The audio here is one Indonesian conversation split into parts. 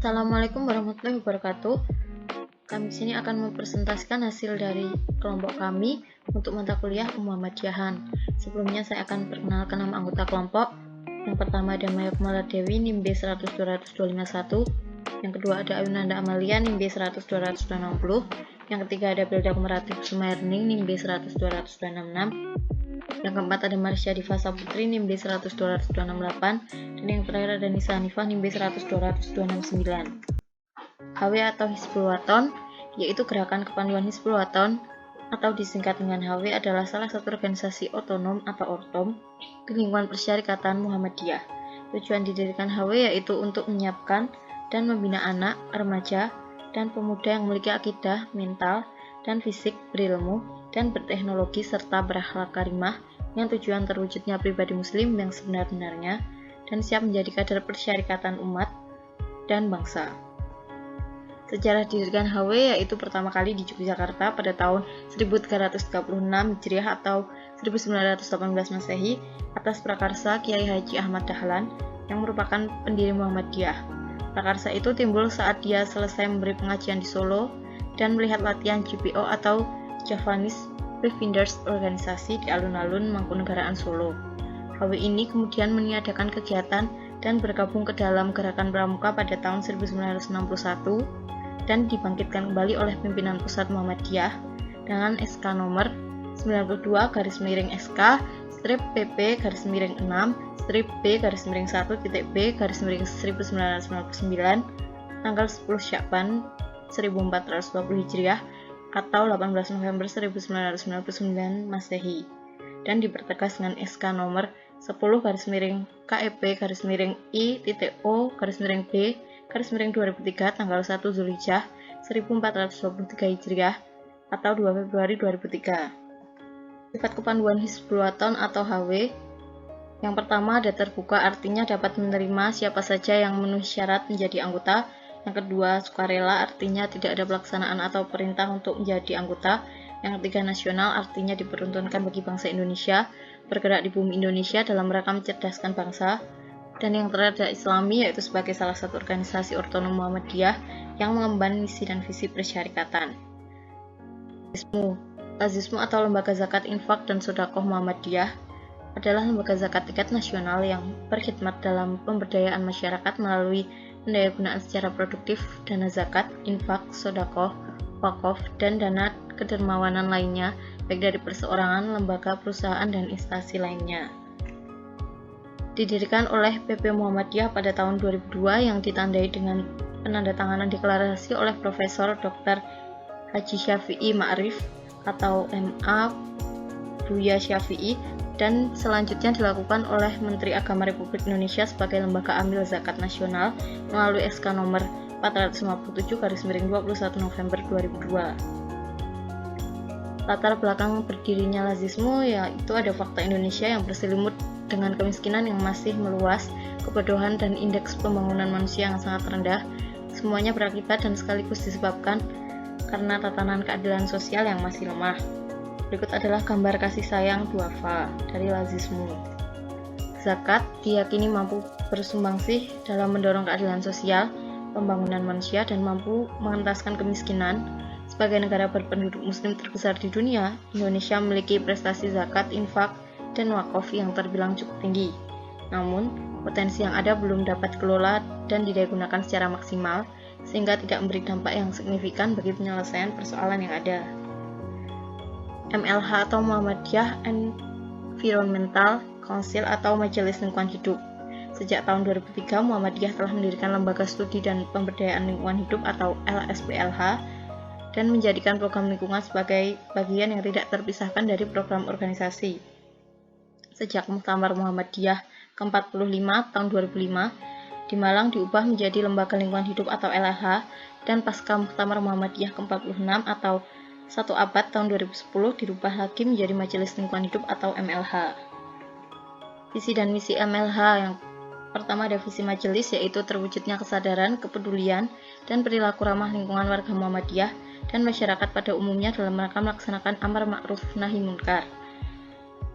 Assalamualaikum warahmatullahi wabarakatuh. Kami di sini akan mempresentasikan hasil dari kelompok kami untuk mata kuliah Muhammadiyahan. Sebelumnya saya akan perkenalkan nama anggota kelompok. Yang pertama ada Maya Kumala Dewi NIM B100-200-251. Yang kedua ada Ayunanda Amalia NIM B100-200-260. Yang ketiga ada Belda Kumarati Sumairning NIM B100-200-266. Yang keempat ada Marsha Diva Saputri NIM B100-200-268. Dan yang terakhir ada Nisa Hanifah NIM B100-200-269. HW atau Hizbul Wathon, yaitu Gerakan Kepanduan Hizbul Wathon atau disingkat dengan HW, adalah salah satu organisasi otonom atau ortom di lingkungan Persyarikatan Muhammadiyah. Tujuan didirikan HW yaitu untuk menyiapkan dan membina anak, remaja, dan pemuda yang memiliki akidah, mental, dan fisik berilmu dan berteknologi serta berakhlak karimah yang tujuan terwujudnya pribadi muslim yang sebenar-benarnya dan siap menjadi kader persyarikatan umat dan bangsa. Sejarah didirikan HW yaitu pertama kali di Yogyakarta pada tahun 1336 Hijriah atau 1918 Masehi atas prakarsa Kiai Haji Ahmad Dahlan yang merupakan pendiri Muhammadiyah. Prakarsa itu timbul saat dia selesai memberi pengajian di Solo dan melihat latihan JPO atau Javanese Wayfinders organisasi di alun-alun Mangkunegaraan Solo. HW ini kemudian meniadakan kegiatan dan bergabung ke dalam Gerakan Pramuka pada tahun 1961 dan dibangkitkan kembali oleh pimpinan pusat Muhammadiyah dengan SK nomor 92/SK strip PP /6 strip B /1.B /1999 tanggal 10 Syakban 1420 Hijriah atau 18 November 1999 Masehi dan dipertegas dengan SK nomor 10/KEP-I.O-B-2003 tanggal 1 Zulhijjah 1423 Hijriah atau 2 Februari 2003. Sifat kepanduan Hizbul Wathon atau HW. Yang pertama ada terbuka, artinya dapat menerima siapa saja yang memenuhi syarat menjadi anggota. Yang kedua, sukarela, artinya tidak ada pelaksanaan atau perintah untuk menjadi anggota. Yang ketiga, nasional, artinya diperuntukkan bagi bangsa Indonesia, bergerak di bumi Indonesia dalam rangka mencerdaskan bangsa. Dan yang terakhir, Islami, yaitu sebagai salah satu organisasi otonom Muhammadiyah yang mengemban misi dan visi persyarikatan. Lazismu atau Lembaga Zakat Infak dan Sedekah Muhammadiyah adalah lembaga zakat tingkat nasional yang berkhidmat dalam pemberdayaan masyarakat melalui pendayagunaan secara produktif dana zakat, infak, sedekah, wakaf, dan dana kedermawanan lainnya, baik dari perseorangan, lembaga, perusahaan, dan instansi lainnya. Didirikan oleh PP Muhammadiyah pada tahun 2002 yang ditandai dengan penandatanganan deklarasi oleh Profesor Dr. Haji Syafi'i Ma'rif atau MA Buya Syafi'i, dan selanjutnya dilakukan oleh Menteri Agama Republik Indonesia sebagai lembaga amil zakat nasional melalui SK nomor 457/21 November 2002. Latar belakang berdirinya Lazismu yaitu ada fakta Indonesia yang berselimut dengan kemiskinan yang masih meluas, kebodohan, dan indeks pembangunan manusia yang sangat rendah. Semuanya berakibat dan sekaligus disebabkan karena tatanan keadilan sosial yang masih lemah. Berikut adalah gambar kasih sayang duafa dari Lazismu. Zakat diyakini mampu bersumbangsi dalam mendorong keadilan sosial, pembangunan manusia, dan mampu mengentaskan kemiskinan. Sebagai negara berpenduduk muslim terbesar di dunia, Indonesia memiliki prestasi zakat, infak, dan wakaf yang terbilang cukup tinggi. Namun, potensi yang ada belum dapat dikelola dan digunakan secara maksimal, sehingga tidak memberi dampak yang signifikan bagi penyelesaian persoalan yang ada. MLH atau Muhammadiyah Environmental Council atau Majelis Lingkungan Hidup. Sejak tahun 2003, Muhammadiyah telah mendirikan Lembaga Studi dan Pemberdayaan Lingkungan Hidup atau LSPLH dan menjadikan program lingkungan sebagai bagian yang tidak terpisahkan dari program organisasi. Sejak Muktamar Muhammadiyah ke-45 tahun 2005, di Malang diubah menjadi Lembaga Lingkungan Hidup atau LLH, dan pasca Muktamar Muhammadiyah ke-46 atau 1 abad tahun 2010 dirubah lagi menjadi Majelis Lingkungan Hidup atau MLH. Visi dan misi MLH yang pertama ada visi majelis, yaitu terwujudnya kesadaran, kepedulian, dan perilaku ramah lingkungan warga Muhammadiyah dan masyarakat pada umumnya dalam rangka melaksanakan amar ma'ruf nahi munkar.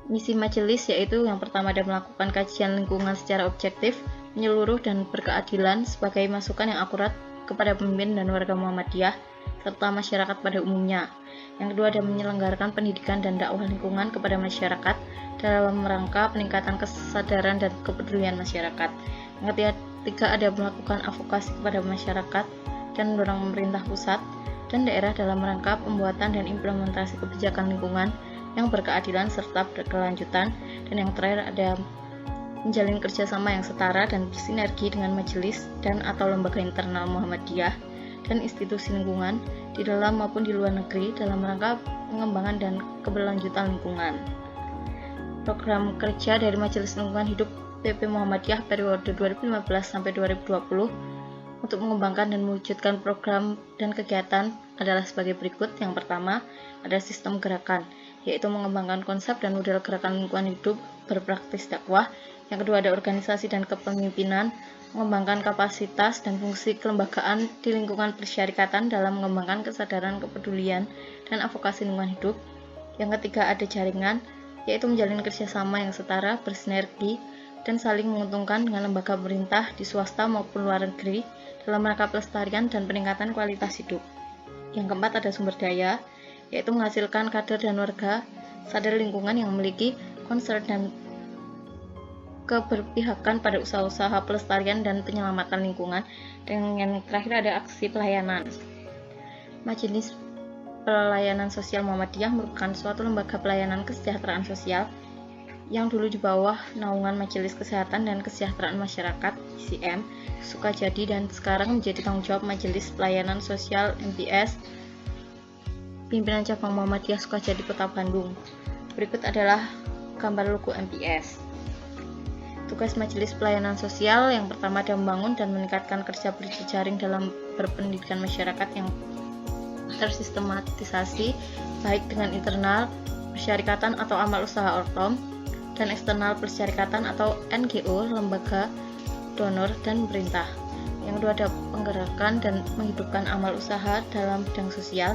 Misi majelis yaitu yang pertama ada melakukan kajian lingkungan secara objektif, menyeluruh dan berkeadilan sebagai masukan yang akurat kepada pemimpin dan warga Muhammadiyah serta masyarakat pada umumnya. Yang kedua ada menyelenggarakan pendidikan dan dakwah lingkungan kepada masyarakat dalam rangka peningkatan kesadaran dan kepedulian masyarakat. Yang ketiga ada melakukan advokasi kepada masyarakat dan mendorong pemerintah pusat dan daerah dalam rangka pembuatan dan implementasi kebijakan lingkungan yang berkeadilan serta berkelanjutan. Dan yang terakhir ada menjalin kerjasama yang setara dan bersinergi dengan majelis dan atau lembaga internal Muhammadiyah dan institusi lingkungan di dalam maupun di luar negeri dalam rangka pengembangan dan keberlanjutan lingkungan. Program kerja dari Majelis Lingkungan Hidup PP Muhammadiyah periode 2015 sampai 2020 untuk mengembangkan dan mewujudkan program dan kegiatan adalah sebagai berikut. Yang pertama, ada sistem gerakan, yaitu mengembangkan konsep dan model gerakan lingkungan hidup berpraktis dakwah. Yang kedua, ada organisasi dan kepemimpinan, mengembangkan kapasitas dan fungsi kelembagaan di lingkungan persyarikatan dalam mengembangkan kesadaran kepedulian dan advokasi lingkungan hidup. Yang ketiga, ada jaringan, yaitu menjalin kerjasama yang setara, bersinergi, dan saling menguntungkan dengan lembaga pemerintah di swasta maupun luar negeri dalam rangka pelestarian dan peningkatan kualitas hidup. Yang keempat, ada sumber daya, yaitu menghasilkan kader dan warga sadar lingkungan yang memiliki concern dan keberpihakan pada usaha-usaha pelestarian dan penyelamatan lingkungan. Dan yang terakhir ada aksi pelayanan. Majelis Pelayanan Sosial Muhammadiyah merupakan suatu lembaga pelayanan kesejahteraan sosial yang dulu di bawah naungan Majelis Kesehatan dan Kesejahteraan Masyarakat (ICM) Sukajadi dan sekarang menjadi tanggung jawab Majelis Pelayanan Sosial MPS Pimpinan Cabang Muhammadiyah Sukajadi Kota Bandung. Berikut adalah gambar logo MPS. Tugas Majelis Pelayanan Sosial yang pertama adalah membangun dan meningkatkan kerja berjejaring dalam berpendidikan masyarakat yang tersistematisasi baik dengan internal persyarikatan atau amal usaha ortom dan eksternal persyarikatan atau NGO, lembaga donor dan pemerintah. Yang kedua ada penggerakan dan menghidupkan amal usaha dalam bidang sosial.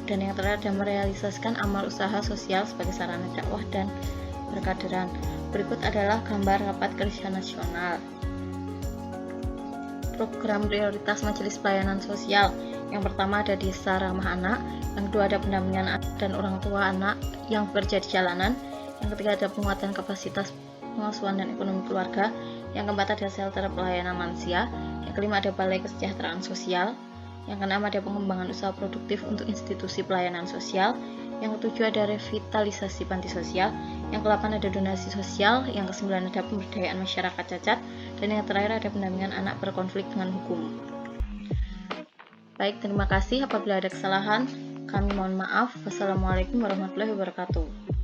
Dan yang terakhir ada merealisasikan amal usaha sosial sebagai sarana dakwah dan berkaderan. Berikut adalah gambar rapat kerja nasional. Program prioritas Majelis Pelayanan Sosial. Yang pertama ada Desa Ramah Anak, yang kedua ada pendampingan dan orang tua anak yang bekerja di jalanan, yang ketiga ada penguatan kapasitas pengasuhan dan ekonomi keluarga, yang keempat ada shelter pelayanan lansia, yang kelima ada balai kesejahteraan sosial, yang keenam ada pengembangan usaha produktif untuk institusi pelayanan sosial, yang ketujuh ada revitalisasi panti sosial, yang kedelapan ada donasi sosial, yang kesembilan ada pemberdayaan masyarakat cacat, dan yang terakhir ada pendampingan anak berkonflik dengan hukum. Baik, terima kasih. Apabila ada kesalahan, kami mohon maaf. Wassalamualaikum warahmatullahi wabarakatuh.